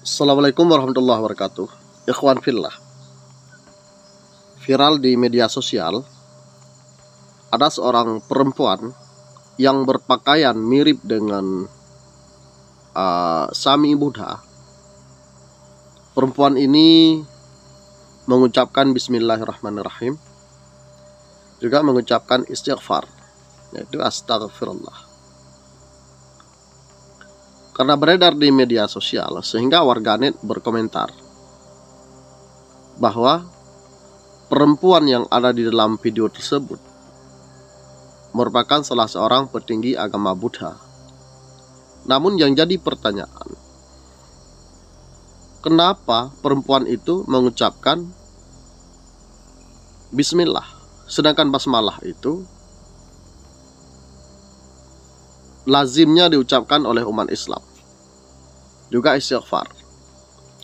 Assalamualaikum warahmatullahi wabarakatuh. Ikhwan fillah, viral di media sosial ada seorang perempuan yang berpakaian mirip dengan Sami Buddha. Perempuan ini mengucapkan bismillahirrahmanirrahim, juga mengucapkan istighfar, yaitu astagfirullah. Karena beredar di media sosial, sehingga warganet berkomentar bahwa perempuan yang ada di dalam video tersebut merupakan salah seorang petinggi agama Buddha. Namun yang jadi pertanyaan, kenapa perempuan itu mengucapkan bismillah, sedangkan basmalah itu lazimnya diucapkan oleh umat Islam, juga istighfar.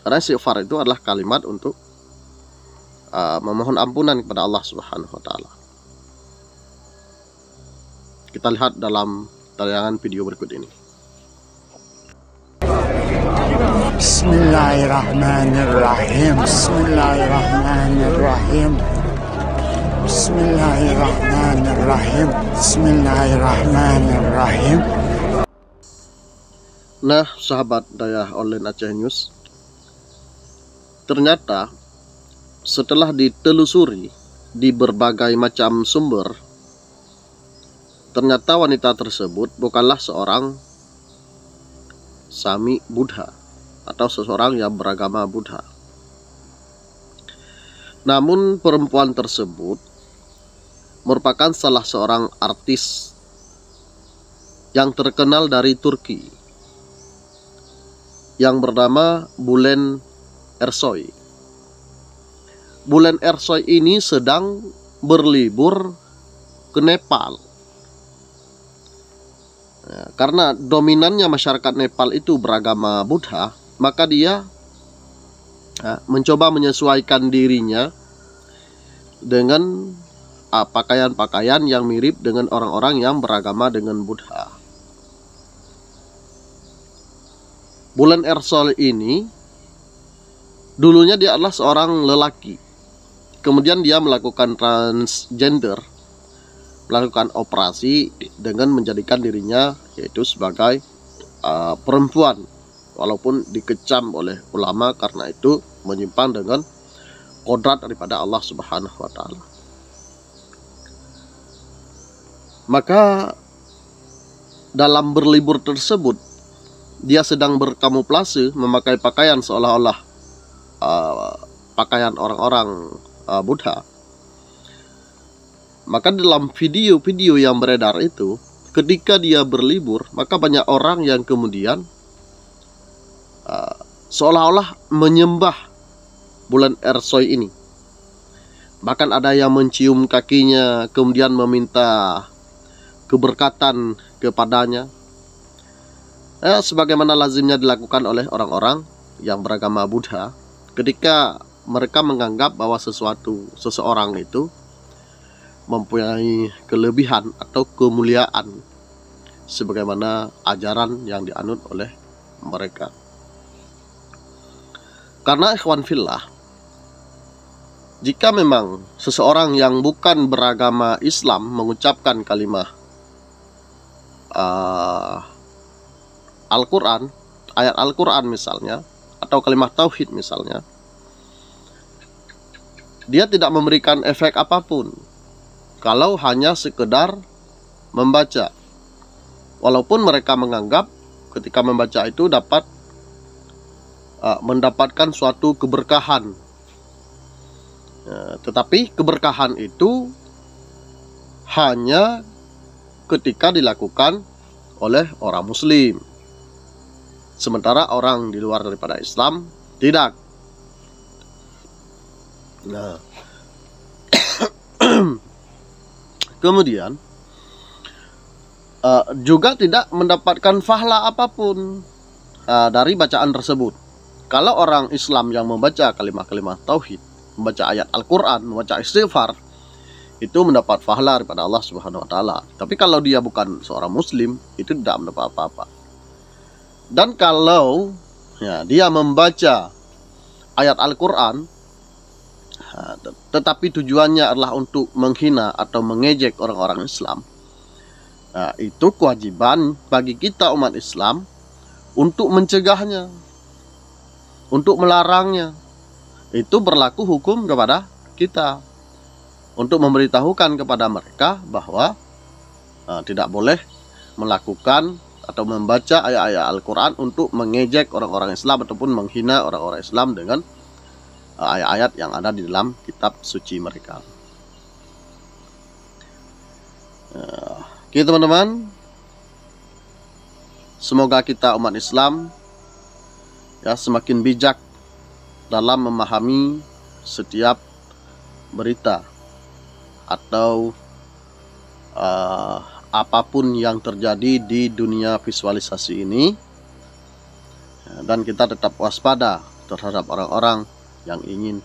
Karena istighfar itu adalah kalimat untuk memohon ampunan kepada Allah Subhanahu wa Ta'ala. Kita lihat dalam tayangan video berikut ini. Bismillahirrahmanirrahim. Bismillahirrahmanirrahim. Bismillahirrahmanirrahim. Bismillahirrahmanirrahim. Nah, sahabat Dayah Online Aceh News, ternyata setelah ditelusuri di berbagai macam sumber, ternyata wanita tersebut bukanlah seorang Sami Buddha atau seseorang yang beragama Buddha. Namun perempuan tersebut merupakan salah seorang artis yang terkenal dari Turki yang bernama Bulen Ersoy. Bulen Ersoy ini sedang berlibur ke Nepal. Karena dominannya masyarakat Nepal itu beragama Buddha, maka dia mencoba menyesuaikan dirinya dengan pakaian-pakaian yang mirip dengan orang-orang yang beragama dengan Buddha. Bulen Ersoy ini dulunya dia adalah seorang lelaki. Kemudian dia melakukan transgender, melakukan operasi dengan menjadikan dirinya yaitu sebagai perempuan, walaupun dikecam oleh ulama karena itu menyimpang dengan kodrat daripada Allah Subhanahu wa Ta'ala. Maka dalam berlibur tersebut dia sedang berkamuflase memakai pakaian seolah-olah pakaian orang-orang Buddha. Maka dalam video-video yang beredar itu, ketika dia berlibur, maka banyak orang yang kemudian seolah-olah menyembah Bulen Ersoy ini. Bahkan ada yang mencium kakinya, kemudian meminta keberkatan kepadanya, sebagaimana lazimnya dilakukan oleh orang-orang yang beragama Buddha ketika mereka menganggap bahwa seseorang itu mempunyai kelebihan atau kemuliaan sebagaimana ajaran yang dianut oleh mereka. Karena ikhwan fillah, jika memang seseorang yang bukan beragama Islam mengucapkan kalimat Al-Quran, ayat Al-Quran misalnya, atau kalimat tauhid misalnya, dia tidak memberikan efek apapun kalau hanya sekedar membaca. Walaupun mereka menganggap ketika membaca itu dapat mendapatkan suatu keberkahan, tetapi keberkahan itu hanya ketika dilakukan oleh orang Muslim, sementara orang di luar daripada Islam tidak. Nah, kemudian juga tidak mendapatkan pahala apapun dari bacaan tersebut. Kalau orang Islam yang membaca kalimat-kalimat tauhid, membaca ayat Al-Quran, membaca istighfar, itu mendapat pahala daripada Allah Subhanahu wa Ta'ala. Tapi kalau dia bukan seorang Muslim, itu tidak mendapat apa-apa. Dan kalau ya, dia membaca ayat Al-Quran, tetapi tujuannya adalah untuk menghina atau mengejek orang-orang Islam, nah, itu kewajiban bagi kita umat Islam untuk mencegahnya, untuk melarangnya. Itu berlaku hukum kepada kita, untuk memberitahukan kepada mereka bahwa tidak boleh melakukan atau membaca ayat-ayat Al-Quran untuk mengejek orang-orang Islam ataupun menghina orang-orang Islam dengan ayat-ayat yang ada di dalam kitab suci mereka. Oke teman-teman, semoga kita umat Islam ya semakin bijak dalam memahami setiap berita atau apapun yang terjadi di dunia visualisasi ini, dan kita tetap waspada terhadap orang-orang yang ingin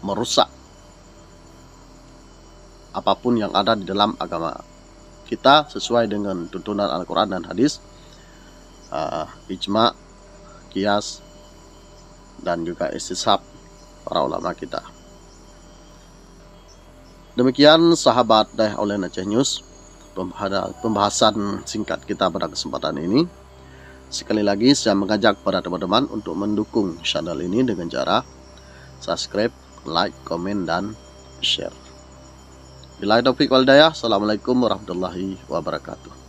merusak apapun yang ada di dalam agama kita sesuai dengan tuntunan Al-Quran dan hadis, ijma, qiyas, dan juga istishab para ulama kita. Demikian sahabat Dayah Online Aceh News, pembahasan singkat kita pada kesempatan ini. Sekali lagi saya mengajak para teman-teman untuk mendukung channel ini dengan cara subscribe, like, komen, dan share. Billahi taufiq wal hidayah. Assalamualaikum warahmatullahi wabarakatuh.